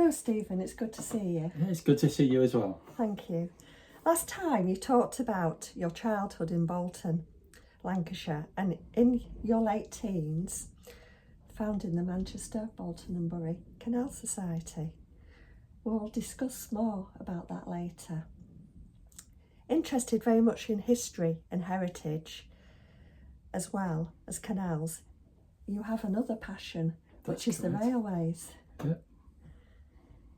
Hello Stephen, it's good to see you. Yeah, it's good to see you as well. Thank you. Last time you talked about your childhood in Bolton, Lancashire, and in your late teens, founding the Manchester, Bolton and Bury Canal Society. We'll discuss more about that later. Interested very much in history and heritage, as well as canals, you have another passion, which is the railways. Yeah.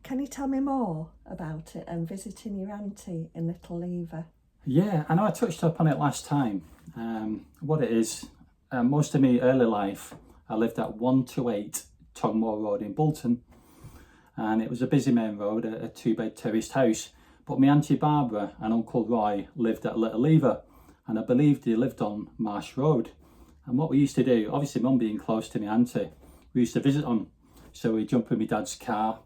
Can you tell me more about it and visiting your auntie in Little Lever? Yeah, I know I touched up on it last time. What it is, most of my early life, I lived at 128 Tongmore Road in Bolton, and it was a busy main road, a two-bed terraced house. But my auntie Barbara and Uncle Roy lived at Little Lever, and I believe they lived on Marsh Road. And what we used to do, obviously mum being close to my auntie, we used to visit them. So we'd jump in my dad's car.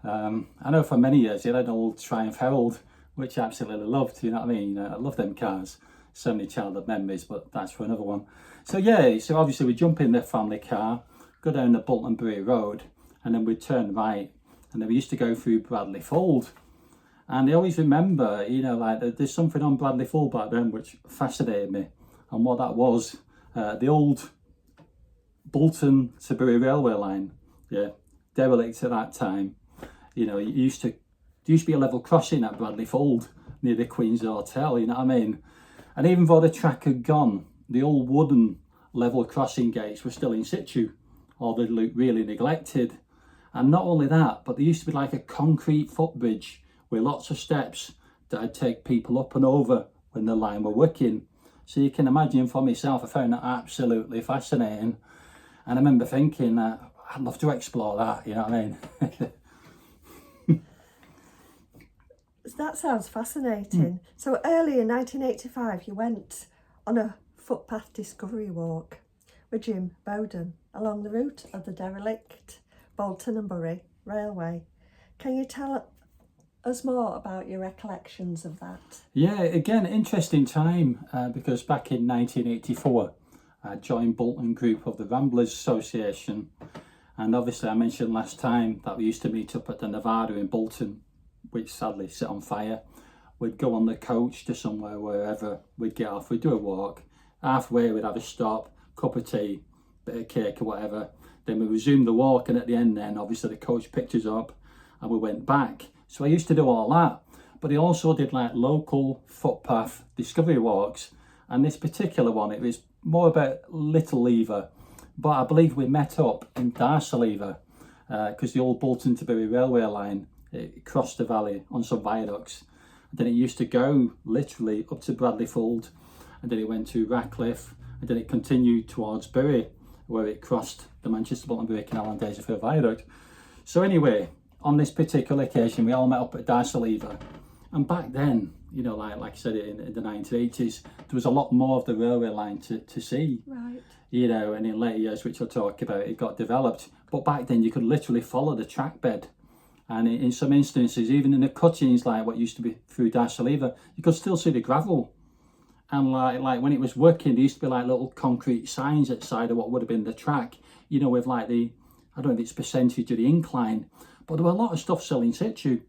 I know for many years he had an old Triumph Herald, which I absolutely loved, you know what I mean? I love them cars. So many childhood memories, but that's for another one. So yeah, so obviously we jump in the family car, go down the Bolton and Bury Road, and then we'd turn right, and then we used to go through Bradley Fold. And I always remember, you know, like there's something on Bradley Fold back then which fascinated me, and what that was, the old Bolton to Bury railway line, yeah, derelict at that time. You know, there used to be a level crossing at Bradley Fold near the Queen's Hotel, you know what I mean? And even though the track had gone, the old wooden level crossing gates were still in situ, or they looked really neglected. And not only that, but there used to be like a concrete footbridge with lots of steps that I'd take people up and over when the line were working. So you can imagine for myself, I found that absolutely fascinating. And I remember thinking that I'd love to explore that, you know what I mean? That sounds fascinating. So early in 1985, you went on a footpath discovery walk with Jim Bowden along the route of the derelict Bolton and Bury Railway. Can you tell us more about your recollections of that? Yeah, again, interesting time because back in 1984, I joined Bolton Group of the Ramblers Association. And obviously I mentioned last time that we used to meet up at the Nevada in Bolton, which sadly set on fire. We'd go on the coach to somewhere, wherever, we'd get off, we'd do a walk. Halfway we'd have a stop, cup of tea, bit of cake or whatever. Then we resumed the walk, and at the end then obviously the coach picked us up and we went back. So I used to do all that, but I also did like local footpath discovery walks. And this particular one, it was more about Little Lever, but I believe we met up in derelict because the old Bolton to Bury railway line, it crossed the valley on some viaducts, and then it used to go literally up to Bradley Fold, and then it went to Ratcliffe, and then it continued towards Bury, where it crossed the Manchester Bolton Bury Canal and Daisy-Fair Viaduct. So anyway, on this particular occasion, we all met up at derelict, and back then, you know, like I said, in the 1980s, there was a lot more of the railway line to see. Right. You know, and in later years, which I'll talk about, it got developed. But back then, you could literally follow the track bed. And in some instances, even in the cuttings, like what used to be through derelict, you could still see the gravel. And like when it was working, there used to be like little concrete signs outside of what would have been the track, you know, with like I don't know if it's percentage of the incline, but there were a lot of stuff still in situ.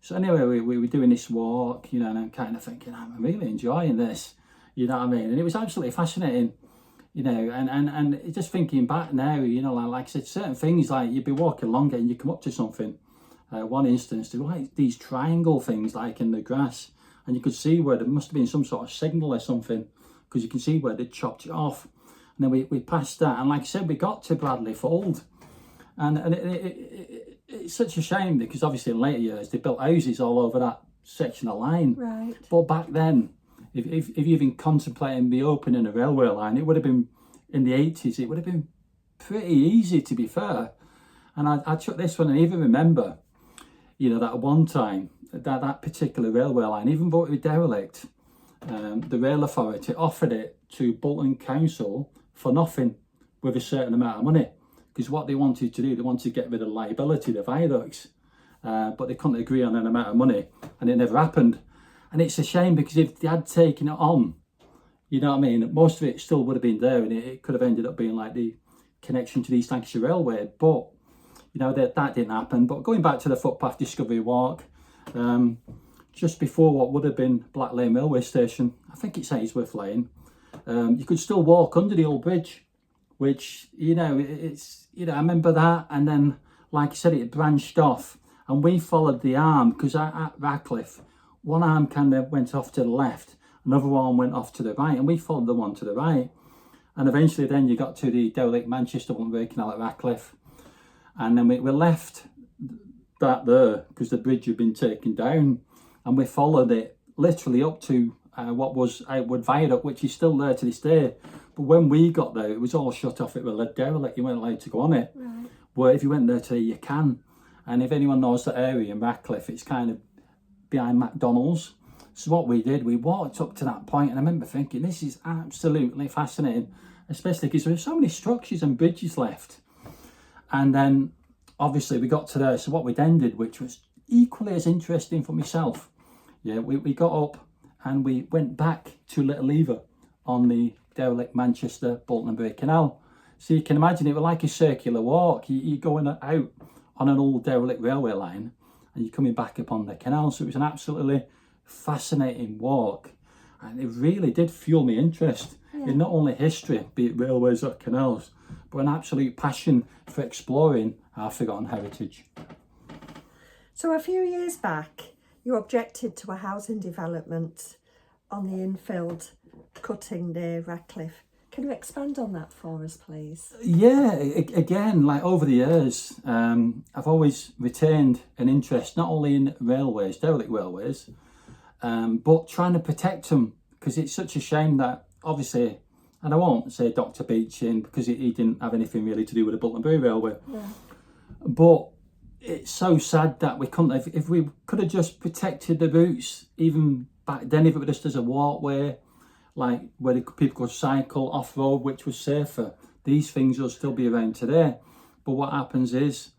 So anyway, we were doing this walk, you know, and I'm kind of thinking, I'm really enjoying this, you know what I mean? And it was absolutely fascinating, you know, and just thinking back now, you know, like I said, certain things, like you'd be walking along and you come up to something. One instance, there were like these triangle things like in the grass, and you could see where there must have been some sort of signal or something, because you can see where they chopped it off. And then we passed that, and like I said, we got to Bradley Fold, and it's such a shame because obviously in later years they built houses all over that section of line. Right. But back then, if you even contemplating the opening of a railway line, it would have been in the 80s. It would have been pretty easy, to be fair. And I took this one, and even remember, you know, that at one time, that particular railway line, even though it was derelict, the rail authority offered it to Bolton Council for nothing with a certain amount of money. Because what they wanted to do, they wanted to get rid of liability, the viaducts, but they couldn't agree on an amount of money, and it never happened. And it's a shame, because if they had taken it on, you know what I mean, most of it still would have been there, and it could have ended up being like the connection to the East Lancashire Railway. But you know, that didn't happen. But going back to the footpath discovery walk, just before what would have been Black Lane railway station, I think it's Ainsworth Lane, you could still walk under the old bridge, which, you know, it's, you know, I remember that. And then, like I said, it branched off and we followed the arm, because at Radcliffe, one arm kind of went off to the left, another arm went off to the right, and we followed the one to the right. And eventually then you got to the derelict Manchester one canal at Radcliffe. And then we left that there because the bridge had been taken down, and we followed it literally up to what was Outwood Viaduct, which is still there to this day. But when we got there, it was all shut off. It was a derelict. You weren't allowed to go on it. Right. But if you went there today, you can. And if anyone knows that area in Radcliffe, it's kind of behind McDonald's. So what we did, we walked up to that point, and I remember thinking, this is absolutely fascinating, especially because there were so many structures and bridges left. And then obviously we got to there. So what we then did, which was equally as interesting for myself, yeah, we got up and we went back to Little Lever on the derelict Manchester Bolton and Bury Canal. So you can imagine it was like a circular walk. You're going out on an old derelict railway line and you're coming back upon the canal. So it was an absolutely fascinating walk, and it really did fuel my interest in not only history, be it railways or canals, but an absolute passion for exploring our forgotten heritage. So a few years back, you objected to a housing development on the infield cutting near Radcliffe. Can you expand on that for us, please? Yeah, again, like over the years, I've always retained an interest not only in railways, derelict railways, but trying to protect them, because it's such a shame that, obviously, and I won't say Dr. Beeching because he didn't have anything really to do with the Bolton and Bury Railway, but it's so sad that we couldn't have, if we could have just protected the routes, even back then, if it was just as a walkway, like where people could cycle off-road, which was safer, these things will still be around today. But what happens is,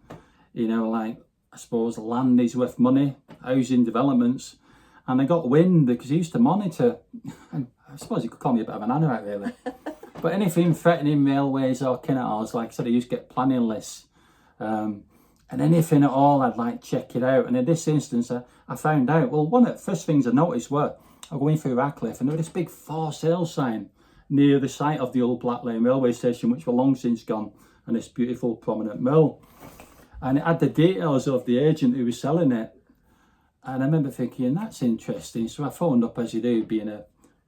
you know, like, I suppose land is worth money, housing developments, and I got wind because he used to monitor, and I suppose you could call me a bit of an anorak really, but anything threatening railways or canals, like I said, I used to get planning lists, and anything at all, I'd like check it out. And in this instance, I found out, well, one of the first things I noticed were, I go in through Radcliffe and there was this big for sale sign near the site of the old Black Lane railway station, which were long since gone, and this beautiful prominent mill. And it had the details of the agent who was selling it. And I remember thinking, that's interesting. So I phoned up, as you do, being a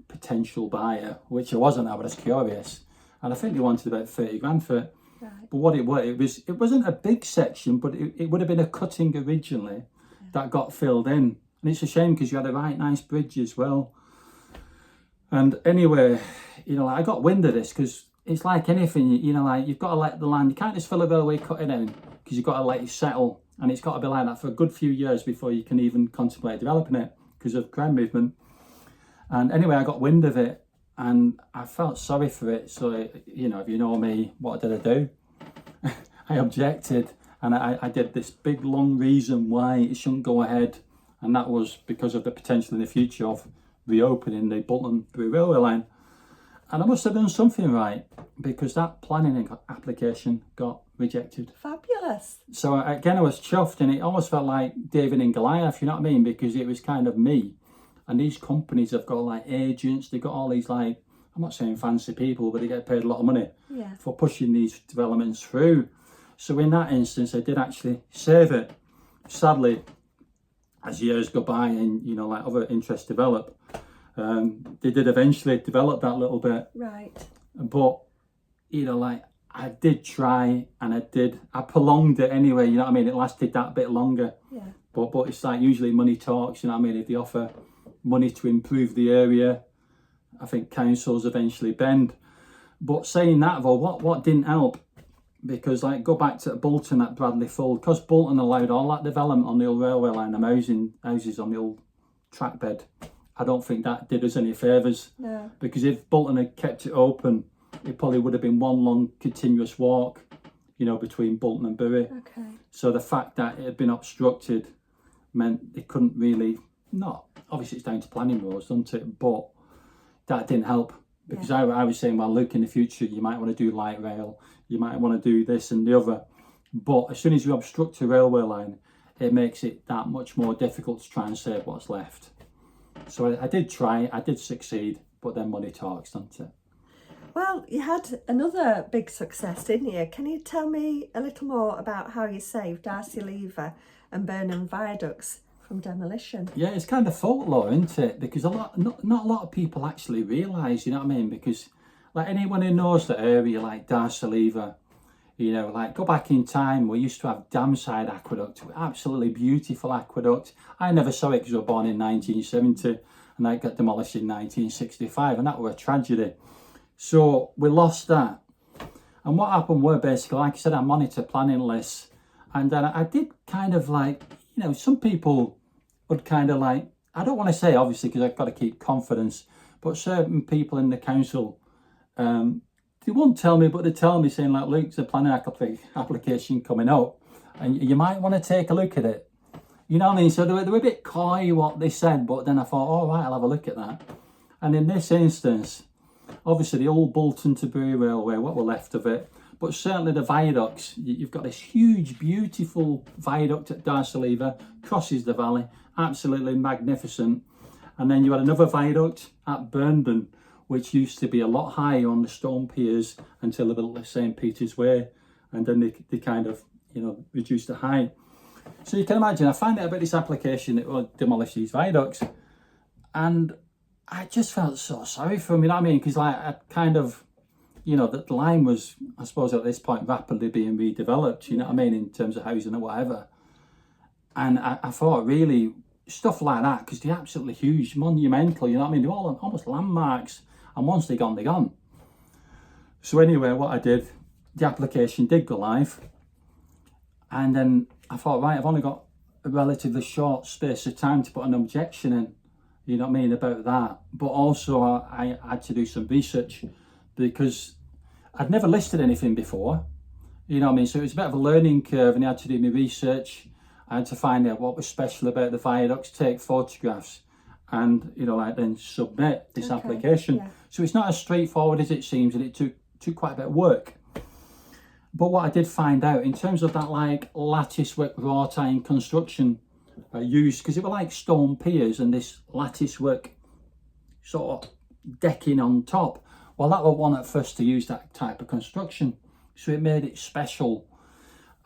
potential buyer, which I wasn't, I was curious. And I think they wanted about 30 grand for it. Right. But what it was, it wasn't a big section, but it would have been a cutting originally that got filled in. And it's a shame because you had a right nice bridge as well. And anyway, you know, I got wind of this because it's like anything, you know, like you've got to let the land, you can't just fill a railway cutting in because you've got to let it settle. And it's got to be like that for a good few years before you can even contemplate developing it because of crime movement. And anyway, I got wind of it and I felt sorry for it. So, you know, if you know me, what did I do? I objected, and I did this big long reason why it shouldn't go ahead. And that was because of the potential in the future of reopening the Bolton and Bury railway line. And I must have done something right because that planning application got rejected. Fabulous. So again, I was chuffed, and it almost felt like David and Goliath, you know what I mean? Because it was kind of me. And these companies have got like agents, they've got all these like, I'm not saying fancy people, but they get paid a lot of money for pushing these developments through. So in that instance, I did actually save it. Sadly, as years go by and, you know, like other interests develop, they did eventually develop that little bit. Right. But, you know, like I did try, and I prolonged it anyway, you know what I mean? It lasted that bit longer. Yeah. But it's like usually money talks, you know what I mean? If they offer money to improve the area, I think councils eventually bend. But saying that though, what didn't help, because like go back to Bolton at Bradley Fold, because Bolton allowed all that development on the old railway line, the houses on the old track bed, I don't think that did us any favours. No. Because if Bolton had kept it open, it probably would have been one long continuous walk, you know, between Bolton and Bury. Okay. So the fact that it had been obstructed meant they couldn't really, not, obviously it's down to planning rules, doesn't it? But that didn't help. Because I was saying, well, look, in the future, you might want to do light rail, you might want to do this and the other. But as soon as you obstruct a railway line, it makes it that much more difficult to try and save what's left. So I did try, I did succeed, but then money talks, doesn't it? Well, you had another big success, didn't you? Can you tell me a little more about how you saved Darcy Lever and Burnham viaducts from demolition? Yeah, it's kind of folklore, isn't it? Because not a lot of people actually realise, you know what I mean? Because like anyone who knows the area, like Darcy Lever, you know, like go back in time, we used to have Damside Aqueduct, absolutely beautiful aqueduct. I never saw it because I was born in 1970 and that got demolished in 1965, and that was a tragedy. So we lost that. And what happened were basically, like I said, I monitored planning lists, and then I did kind of like, you know, some people would kind of like, I don't want to say obviously because I've got to keep confidence, but certain people in the council, they won't tell me, but they tell me saying like, Luke, there's a planning application coming up and you might want to take a look at it. You know what I mean? So they were a bit coy what they said, but then I thought, all right, I'll have a look at that. And in this instance, obviously the old Bolton to Bury railway, what were left of it, but certainly the viaducts, you've got this huge, beautiful viaduct at Darcy Lever, crosses the valley, absolutely magnificent. And then you had another viaduct at Burnham, which used to be a lot higher on the stone piers until they built the St. Peter's Way, and then they kind of, you know, reduced the height. So you can imagine, I found out about this application that would demolish these viaducts, and I just felt so sorry for him, you know what I mean? Because like I kind of, you know, the line was, I suppose at this point, rapidly being redeveloped, you know what I mean, in terms of housing or whatever. And I thought really, stuff like that, because they're absolutely huge, monumental, you know what I mean? They're all almost landmarks, and once they're gone, they're gone. So anyway, what I did, the application did go live, and then I thought, right, I've only got a relatively short space of time to put an objection in, you know what I mean, about that. But also I had to do some research because I'd never listed anything before, you know what I mean? So it was a bit of a learning curve, and I had to do my research. I had to find out what was special about the viaducts, take photographs, and, you know, like then submit this application. Yeah. So it's not as straightforward as it seems, and it took quite a bit of work. But what I did find out in terms of that like lattice work wrought iron construction used, because it were like stone piers and this lattice work sort of decking on top. Well, that was one at first to use that type of construction, so it made it special.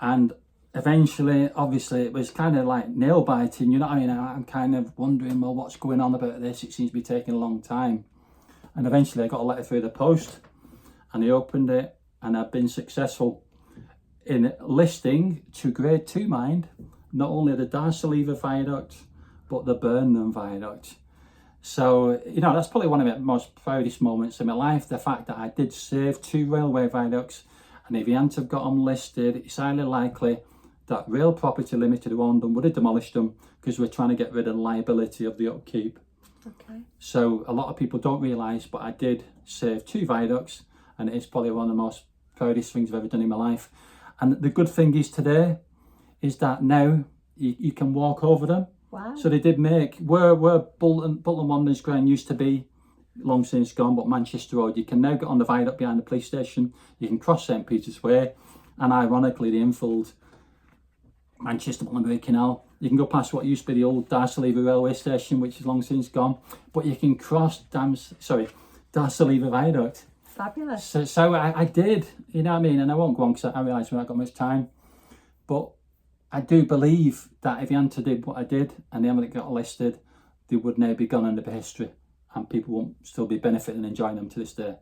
And eventually, obviously, it was kind of like nail biting, you know what I mean? I'm kind of wondering, well, what's going on about this? It seems to be taking a long time. And eventually I got a letter through the post, and I opened it, and I've been successful in listing to grade 2 mind, not only the Darcy Lever viaduct, but the Burnham viaduct. So, you know, that's probably one of the most proudest moments in my life, the fact that I did save 2 railway viaducts, and if you hadn't have got them listed, it's highly likely that Rail Property Limited who owned them would have demolished them, because we're trying to get rid of the liability of the upkeep. Okay. So a lot of people don't realise, but I did save 2 viaducts, and it's probably one of the most proudest things I've ever done in my life. And the good thing is today is that now you can walk over them. Wow. So they did make, where Bolton Wanderers Ground used to be, long since gone, but Manchester Road, you can now get on the viaduct behind the police station, you can cross St. Peter's Way, and ironically the infilled Manchester Bolton and Bury Canal. You can go past what used to be the old Darcy Lever railway station, which is long since gone, but you can cross Darcy Lever Viaduct. Fabulous. So I did, you know what I mean, and I won't go on because I realise we've not got much time, but I do believe that if you hadn't did what I did and they haven't got listed, they would now be gone under the history, and people won't still be benefiting and enjoying them to this day.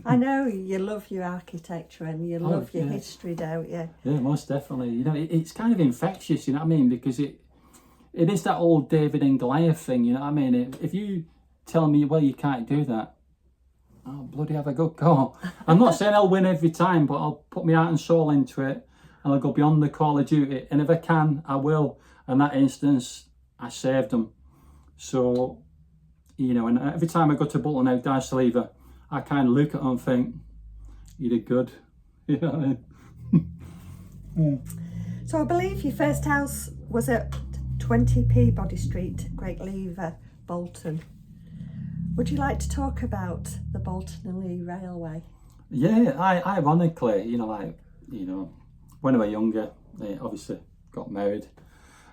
I know you love your architecture and you love your history, don't you? Yeah, most definitely. You know, it's kind of infectious, you know what I mean? Because it is that old David and Goliath thing, you know what I mean? If you tell me, well, you can't do that, I'll bloody have a good go. I'm not saying I'll win every time, but I'll put my heart and soul into it, and I'll go beyond the call of duty. And if I can, I will. In that instance, I saved them. So, you know, and every time I go to Bolton out, Darcy Lever, I kind of look at them and think, you did good. You know what I mean? So I believe your first house was at 20 Peabody Street, Great Lever, Bolton. Would you like to talk about the Bolton and Lee Railway? Yeah, ironically, you know, when I was younger, I obviously got married.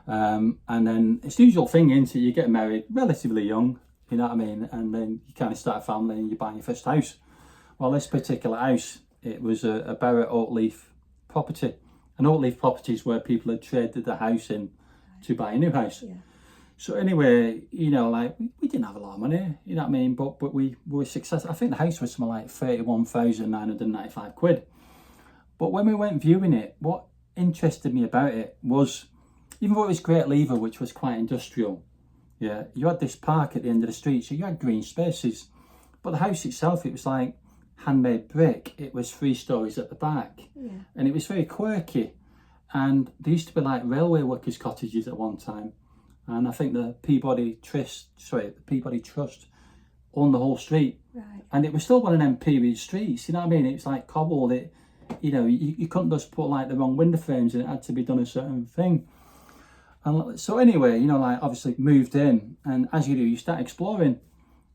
And then it's the usual thing, isn't it? You get married relatively young, you know what I mean? And then you kind of start a family and you buy your first house. Well, this particular house, it was a Barrett Oakleaf property. And Oakleaf properties where people had traded the house in to buy a new house. Yeah. So anyway, you know, like we didn't have a lot of money, you know what I mean? But we were successful. I think the house was something like 31,995 quid. But when we went viewing it, what interested me about it was, even though it was Great Lever, which was quite industrial, yeah, you had this park at the end of the street, so you had green spaces. But the house itself, it was like handmade brick. It was 3 stories at the back, and it was very quirky. And there used to be like railway workers' cottages at one time, and I think the Peabody Trust owned the whole street. Right. And it was still one of them period streets, you know what I mean? It's like cobbled. It, you know, you couldn't just put like the wrong window frames, and it had to be done a certain thing. And so anyway, you know, like obviously moved in, and as you do, you start exploring.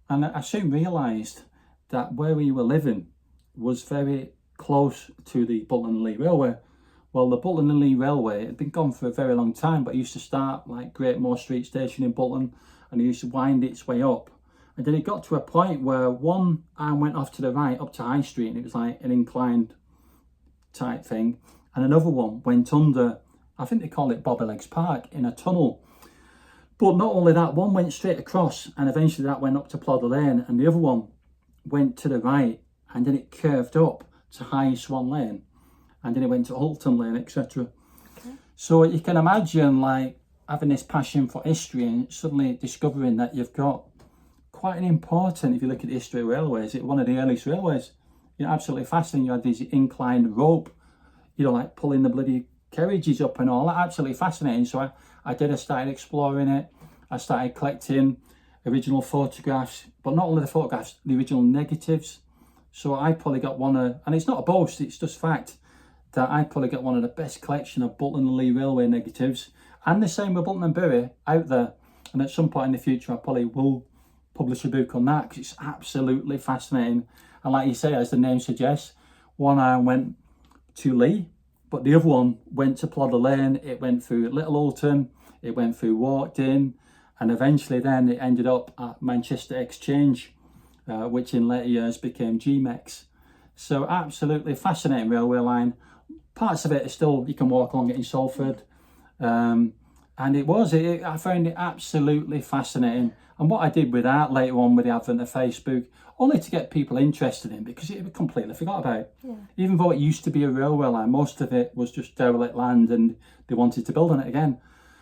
And I soon realised that where we were living was very close to the Bolton and Lee Railway. Well, the Bolton and Lee Railway had been gone for a very long time, but it used to start like Great Moor Street Station in Bolton, and it used to wind its way up. And then it got to a point where one arm went off to the right up to High Street, and it was like an inclined type thing, and another one went under, I think they call it Bobby Legs Park, in a tunnel. But not only that, one went straight across, and eventually that went up to Plodder Lane, and the other one went to the right, and then it curved up to High Swan Lane, and then it went to Holton Lane, etc. Okay. So you can imagine like having this passion for history and suddenly discovering that you've got quite an important, if you look at the history of railways, it's one of the earliest railways. You know, absolutely fascinating. You had these inclined rope, you know, like pulling the bloody carriages up and all that. Absolutely fascinating. So I started exploring it. I started collecting original photographs, but not only the photographs, the original negatives. So I probably got and it's not a boast, it's just fact, that I probably got one of the best collection of Bolton and Lee Railway negatives. And the same with Bolton and Bury out there. And at some point in the future, I probably will publish a book on that, because it's absolutely fascinating. And like you say, as the name suggests, one arm went to Lee, but the other one went to Plodder Lane. It went through Little Alton, it went through Walkden, and eventually then it ended up at Manchester Exchange, which in later years became GMEX. So absolutely fascinating railway line. Parts of it are still, you can walk along it in Salford. And I found it absolutely fascinating. And what I did with that later on with the advent of Facebook, only to get people interested in, because it was completely forgot about. Yeah. Even though it used to be a railway line, most of it was just derelict land and they wanted to build on it again.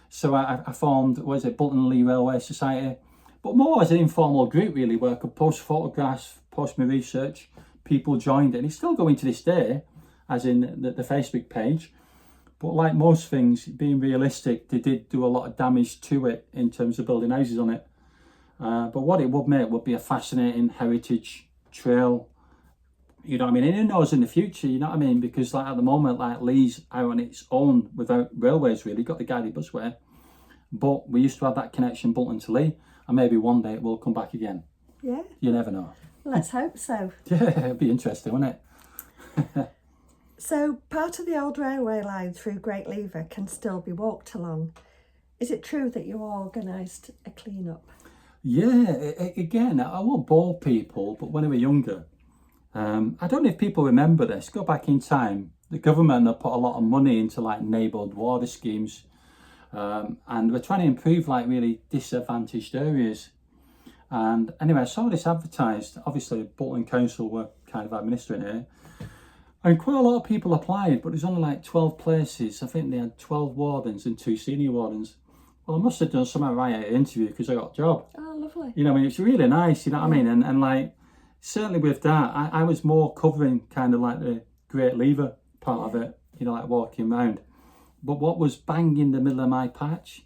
So I formed, Bolton and Lee Railway Society, but more as an informal group really, where I could post photographs, post my research, people joined it, and it's still going to this day, as in the Facebook page. But like most things, being realistic, they did do a lot of damage to it in terms of building houses on it. But what it would make would be a fascinating heritage trail, you know what I mean? And who knows in the future, you know what I mean? Because like at the moment, like Lee's out on its own without railways really, got the guided busway. But we used to have that connection Bolton to Lee, and maybe one day it will come back again. Yeah. You never know. Let's hope so. Yeah, it'd be interesting, wouldn't it? So part of the old railway line through Great Lever can still be walked along. Is it true that you organised a clean-up? Yeah, again, I won't bore people, but when I was younger, I don't know if people remember this, go back in time, the government had put a lot of money into like neighbourhood water schemes, and we're trying to improve like really disadvantaged areas. And anyway, I saw this advertised. Obviously Bolton Council were kind of administering it, and quite a lot of people applied, but there's only like 12 places. I think they had 12 wardens and 2 senior wardens. Well, I must have done something right at the interview, because I got a job. Oh, lovely. You know, I mean, it's really nice, you know what I mean? And like, certainly with that, I was more covering kind of like the Great Lever part of it, you know, like walking around. But what was bang in the middle of my patch?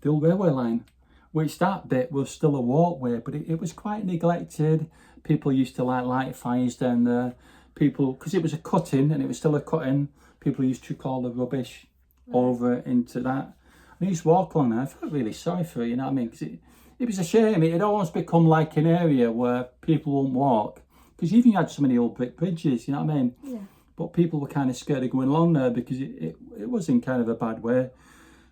The old railway line, which that bit was still a walkway, but it was quite neglected. People used to like light fires down there. People, because it was a cutting and it was still a cutting, people used to call the rubbish over into that. And I used to walk along there. I felt really sorry for it, you know what I mean? Because it was a shame. It had almost become like an area where people won't walk. Because even you had so many old brick bridges, you know what I mean? Yeah. but people were kind of scared of going along there because it was in kind of a bad way.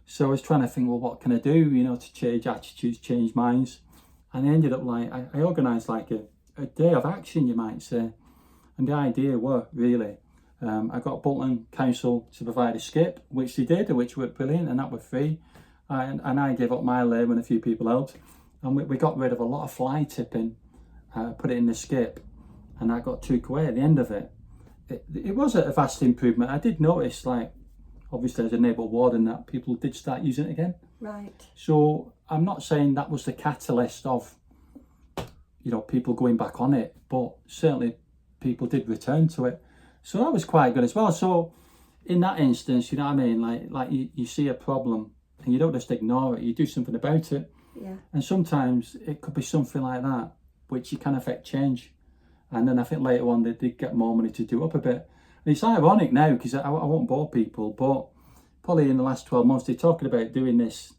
So I was trying to think, well, what can I do, you know, to change attitudes, change minds? And I ended up like, I organised like a day of action, you might say. And the idea were really, I got Bolton Council to provide a skip, which they did, which worked brilliant, and that was free. And I gave up my lane and a few people else. And we got rid of a lot of fly tipping, put it in the skip, and I got took away at the end of it. It was a vast improvement. I did notice, like, obviously as a neighbour warden, that people did start using it again. Right. So I'm not saying that was the catalyst of, you know, people going back on it, but certainly people did return to it. So that was quite good as well. So in that instance, you know what I mean? Like you see a problem and you don't just ignore it, you do something about it. Yeah. And sometimes it could be something like that, which you can affect change. And then I think later on they did get more money to do up a bit. And it's ironic now, because I won't bore people, but probably in the last 12 months they're talking about doing this,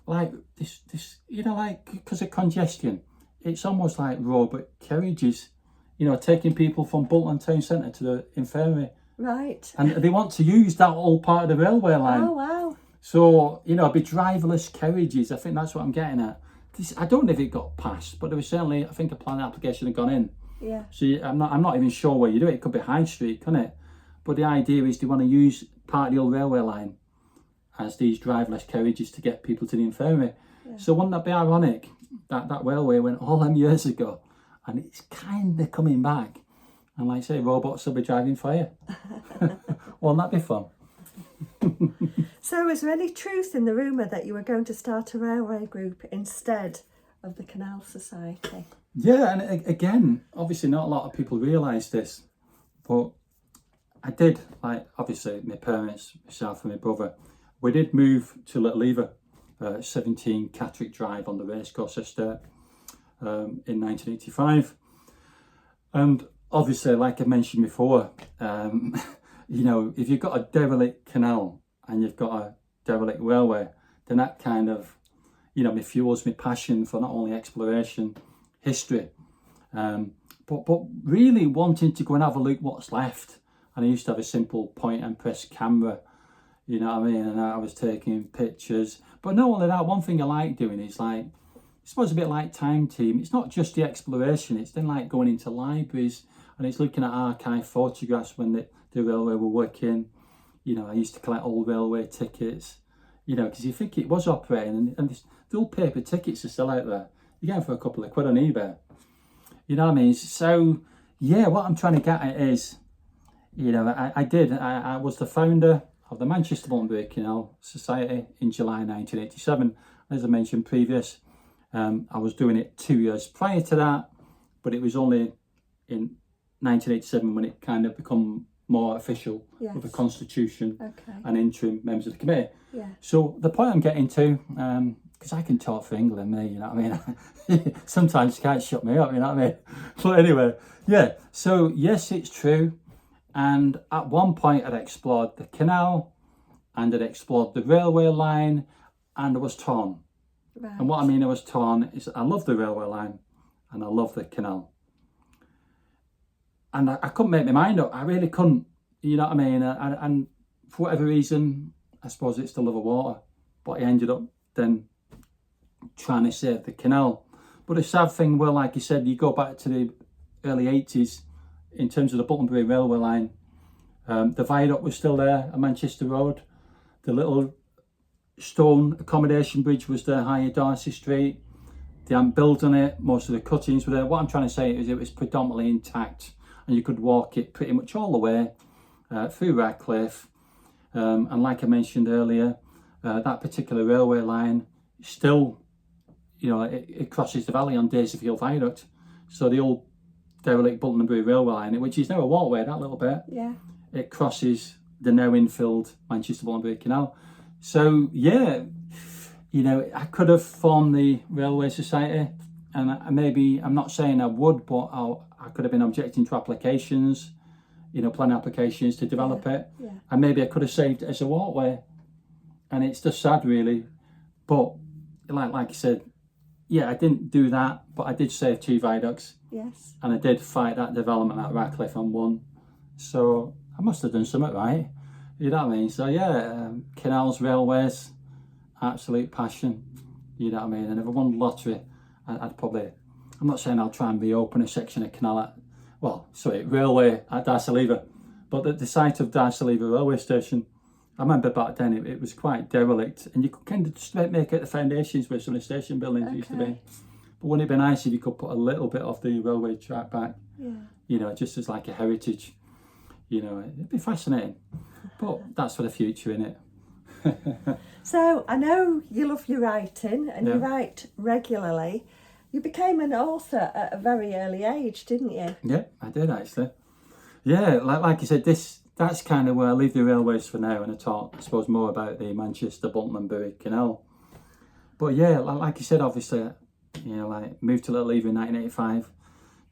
like this, you know, like because of congestion. It's almost like robot carriages, you know, taking people from Bolton Town Centre to the infirmary. Right. And they want to use that whole part of the railway line. Oh, wow. So, you know, it'd be driverless carriages. I think that's what I'm getting at. I don't know if it got passed, but there was certainly, I think, a planning application had gone in. Yeah. So I'm not even sure where you do it. It could be High Street, couldn't it? But the idea is they want to use part of the old railway line as these driverless carriages to get people to the infirmary. Yeah. So wouldn't that be ironic that railway went all them years ago, and it's kind of coming back, and like I say, robots will be driving for you. Wouldn't that be fun? So is there any truth in the rumour that you were going to start a railway group instead of the Canal Society? Yeah, and again, obviously not a lot of people realise this, but I did, like, obviously my parents, myself and my brother, we did move to Little Lever, 17 Catterick Drive on the Racecourse Estate in 1985. And obviously, like I mentioned before, you know, if you've got a derelict canal and you've got a derelict railway, then that kind of, you know, me fuels my passion for not only exploration, history, but really wanting to go and have a look what's left. And I used to have a simple point and press camera, you know what I mean, and I was taking pictures. But not only that, one thing I like doing is, like, I suppose a bit like Time Team, it's not just the exploration, it's then like going into libraries and it's looking at archive photographs when the railway were working. You know, I used to collect old railway tickets, you know, because you think it was operating, and the old paper tickets are still out there. You get them for a couple of quid on eBay. You know what I mean? So, yeah, what I'm trying to get at is, you know, I was the founder of the Manchester Bolton and Bury Canal Society in July 1987. As I mentioned previous, I was doing it 2 years prior to that, but it was only in 1987 when it kind of become more official, yes, with a constitution, okay, and interim members of the committee. Yeah. So the point I'm getting to, because I can talk for England, me, you know what I mean? Sometimes you can't shut me up, you know what I mean? But anyway, yeah, so yes, it's true. And at one point I'd explored the canal and I'd explored the railway line, and I was torn. Right. And what I mean I was torn is I love the railway line and I love the canal. And I couldn't make my mind up. I really couldn't, you know what I mean? And for whatever reason, I suppose it's the love of water, but I ended up then trying to save the canal. But the sad thing, well, like you said, you go back to the early 80s, in terms of the Bolton and Bury railway line, the viaduct was still there at Manchester Road. The little stone accommodation bridge was there, higher Darcy Street. They hadn't built on it. Most of the cuttings were there. What I'm trying to say is it was predominantly intact, and you could walk it pretty much all the way through Radcliffe. And like I mentioned earlier, that particular railway line still, you know, it crosses the valley on Daisy-Field Viaduct. So the old derelict Bolton and Bury railway line, which is now a walkway, that little bit, yeah, it crosses the now infilled Manchester Bolton and Bury Canal. So yeah, you know, I could have formed the Railway Society, and maybe, I'm not saying I would, but I could have been objecting to applications, you know, planning applications to develop it, yeah, and maybe I could have saved it as a walkway. And it's just sad, really. But like I said, yeah, I didn't do that, but I did save 2 viaducts. Yes. And I did fight that development at Radcliffe and won. So I must have done something right. You know what I mean? So yeah, canals, railways, absolute passion. You know what I mean? And if I won the lottery, I'd probably, I'm not saying I'll try and reopen a section of canal at, railway at Derelict, but the site of Derelict railway station, I remember back then it was quite derelict, and you could kind of just make it the foundations where some of the station buildings used to be. But wouldn't it be nice if you could put a little bit of the railway track back? Yeah. You know, just as like a heritage. You know, it'd be fascinating. But that's for the future, innit? So I know you love your writing and you Yeah. write regularly. You became an author at a very early age, didn't you? Yeah, I did actually. Yeah, like you said, that's kind of where I leave the railways for now, and I talk, I suppose, more about the Manchester, Bolton and Bury canal. But yeah, like you said, obviously, you know, like moved to Little Lever in 1985.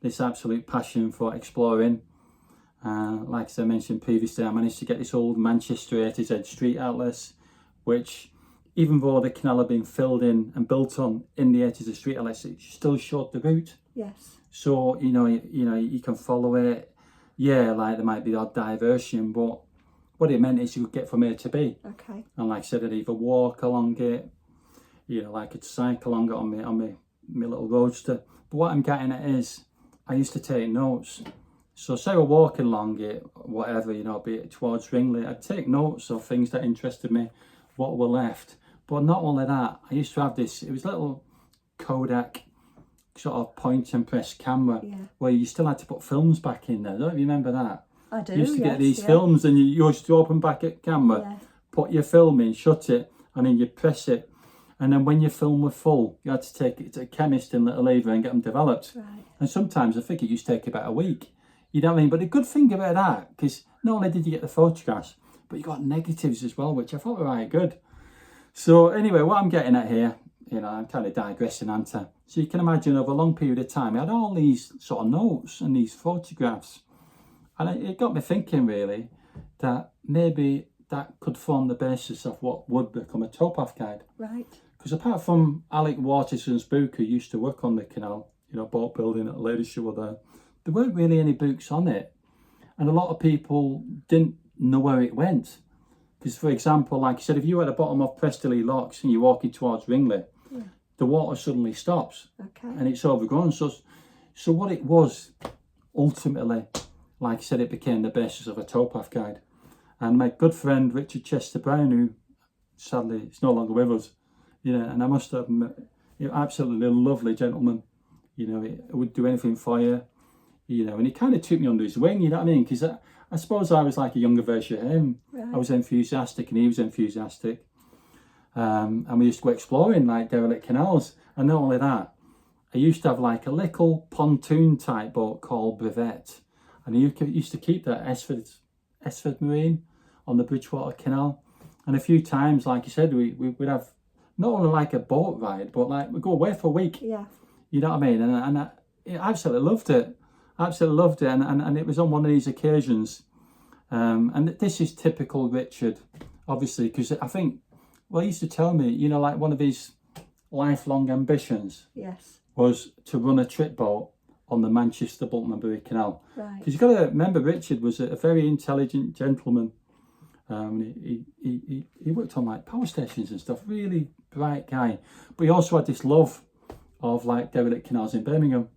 This absolute passion for exploring. Like I mentioned previously, I managed to get this old Manchester A to Z street atlas, which, even though the canal had been filled in and built on in the A to Z street atlas, it still showed the route. Yes. So you can follow it. Yeah, like there might be odd diversion, but what it meant is you could get from A to B. Okay. And like I said, I'd either walk along it, you know, like I'd cycle along it on my little roadster. But what I'm getting at is, I used to take notes. So say we're walking along it, whatever, you know, be it towards Ringley, I'd take notes of things that interested me, what were left. But not only that, I used to have this, it was a little Kodak sort of point and press camera, where you still had to put films back in there. Don't you remember that? I do. You used to get these films, and you used to open back at camera, put your film in, shut it, and then you press it. And then when your film were full, you had to take it to a chemist in Little Lever and get them developed. Right. And sometimes I think it used to take about a week. You know what I mean? But the good thing about that, because not only did you get the photographs, but you got negatives as well, which I thought were right good. So anyway, what I'm getting at here, you know, I'm kind of digressing, aren't I? So you can imagine over a long period of time, I had all these sort of notes and these photographs. And it got me thinking, really, that maybe that could form the basis of what would become a towpath guide. Right. Because apart from Alec Waterson's book, who used to work on the canal, you know, boat building at Ladyshire there weren't really any books on it. And a lot of people didn't know where it went. Because, for example, like I said, if you were at the bottom of Presteley Locks and you're walking towards Ringley, the water suddenly stops. Okay. And it's overgrown. So what it was, ultimately, like I said, it became the basis of a towpath guide. And my good friend Richard Chester Brown, who sadly is no longer with us, you know, and I must have, you know, absolutely lovely gentleman, you know, he would do anything for you, you know, and he kind of took me under his wing, you know what I mean? Because I suppose I was like a younger version of him. Right. I was enthusiastic and he was enthusiastic. And we used to go exploring like derelict canals. And not only that, I used to have like a little pontoon type boat called Brevet. And he used to keep that at Esford Marine on the Bridgewater Canal. And a few times, like you said, we'd have not only like a boat ride, but like we'd go away for a week. Yeah. You know what I mean? And I absolutely loved it. Absolutely loved it. And it was on one of these occasions. And this is typical Richard, obviously, because I think, well, he used to tell me, you know, like one of his lifelong ambitions was to run a trip boat on the Manchester, Bolton and Bury Canal. Right. Because you've got to remember, Richard was a very intelligent gentleman. He worked on like power stations and stuff, really bright guy. But he also had this love of like derelict canals in Birmingham.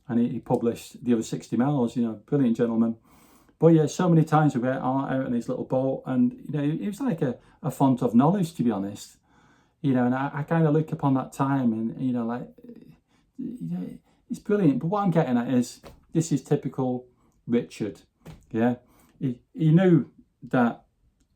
And he published The Other 60 Miles, you know, brilliant gentleman. But yeah, so many times we went out on his little boat, and you know, it was like a font of knowledge, to be honest. You know, and I kind of look upon that time, and you know, like, you know, it's brilliant. But what I'm getting at is, this is typical Richard. Yeah, he knew that,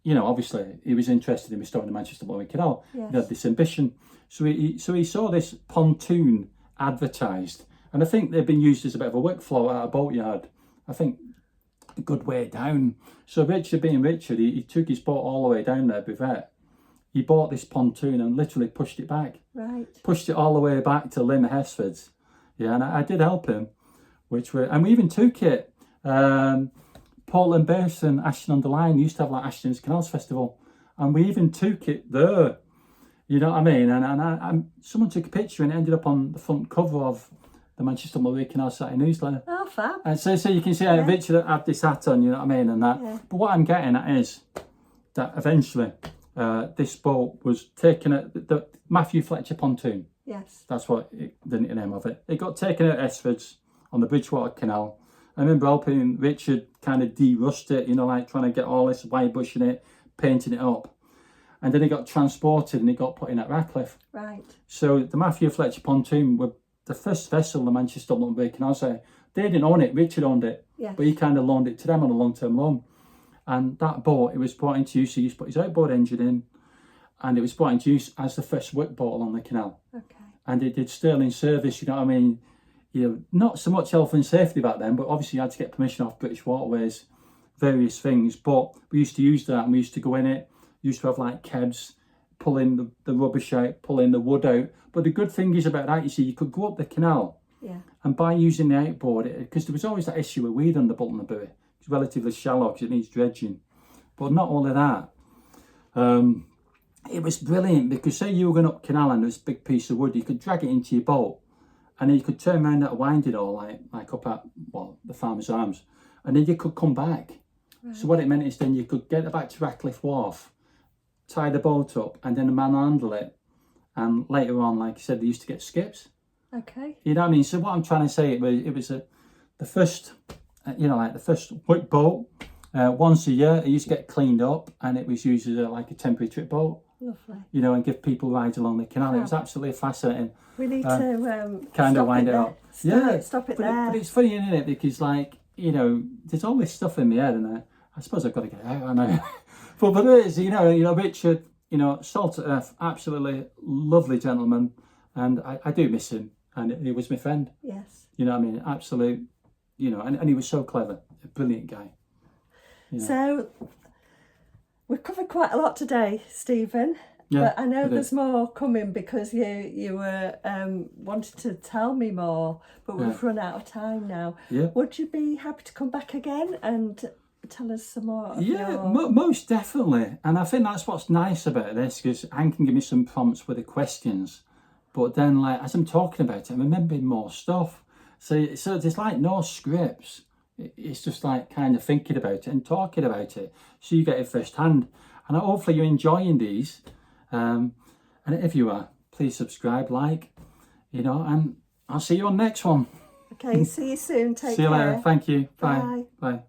you know, obviously he was interested in restoring the Manchester Bolton Canal. Yes. He had this ambition, so he saw this pontoon advertised, and I think they've been used as a bit of a workflow at a boatyard. I think a good way down. So Richard, being Richard, he took his boat all the way down there, Brevet. He bought this pontoon and literally pushed it back. Right. Pushed it all the way back to Lim Hesfords. Yeah, and I did help him, and we even took it. Paul and Berson, Ashton-under-Lyne used to have like Ashton's Canals Festival, and we even took it there. You know what I mean? And someone took a picture and it ended up on the front cover of the Manchester Mulberry Canal Society newsletter. Oh, fab. And so you can see how Richard had this hat on, you know what I mean, and that. Yeah. But what I'm getting at is that eventually this boat was taken at the Matthew Fletcher pontoon. Yes. That's what the name of it. It got taken at Esfords on the Bridgewater Canal. I remember helping Richard kind of de-rust it, you know, like trying to get all this wire bush in it, painting it up. And then it got transported and it got put in at Ratcliffe. Right. So the Matthew Fletcher pontoon were the first vessel the Manchester Mulberry Canal Society. They didn't own it, Richard owned it. Yes. But he kind of loaned it to them on a long-term loan. And that boat, it was brought into use, he used to put his outboard engine in, and it was brought into use as the first whip boat along the canal. Okay. And it did sterling service, you know what I mean? You know, not so much health and safety back then, but obviously you had to get permission off British Waterways, various things. But we used to use that, and we used to go in it, used to have like kebs, pulling the rubbish out, pulling the wood out. But the good thing is about that, you see, you could go up the canal, and by using the outboard, because there was always that issue with weed on the Bolton and Bury. It's relatively shallow because it needs dredging. But not all of that. It was brilliant because say you were going up canal and there was a big piece of wood, you could drag it into your boat, and then you could turn around that wind it all like up at, well, the Farmer's Arms, and then you could come back. Right. So what it meant is then you could get it back to Ratcliffe Wharf, tie the boat up, and then manhandle it. And later on, like I said, they used to get skips. Okay. You know what I mean? So what I'm trying to say, it was the first, you know, like the first whip boat. Once a year, it used to get cleaned up, and it was used as like a temporary trip boat. Lovely. You know, and give people rides along the canal. It was absolutely fascinating. We need to kind of wind it up. Stop it there. But it's funny, isn't it? Because, like, you know, there's all this stuff in my head, and I suppose I've got to get it out, I know. but there is, you know, Richard, you know, salt of earth, absolutely lovely gentleman, and I do miss him, and he was my friend. Yes. You know what I mean? Absolute, you know, and he was so clever, a brilliant guy. You know. So we've covered quite a lot today, Stephen. Yeah, but I know there's more coming because you were wanting to tell me more, but we've run out of time now. Yeah. Would you be happy to come back again and tell us some more? Most definitely. And I think that's what's nice about this, because Anne can give me some prompts with the questions, but then, like, as I'm talking about it, I'm remembering more stuff. So there's like no scripts. It's just like kind of thinking about it and talking about it, so you get it firsthand. And hopefully you're enjoying these. And if you are, please subscribe, like, you know, and I'll see you on the next one. Okay, see you soon. Take care. See you later. Thank you. Bye. Bye. Bye.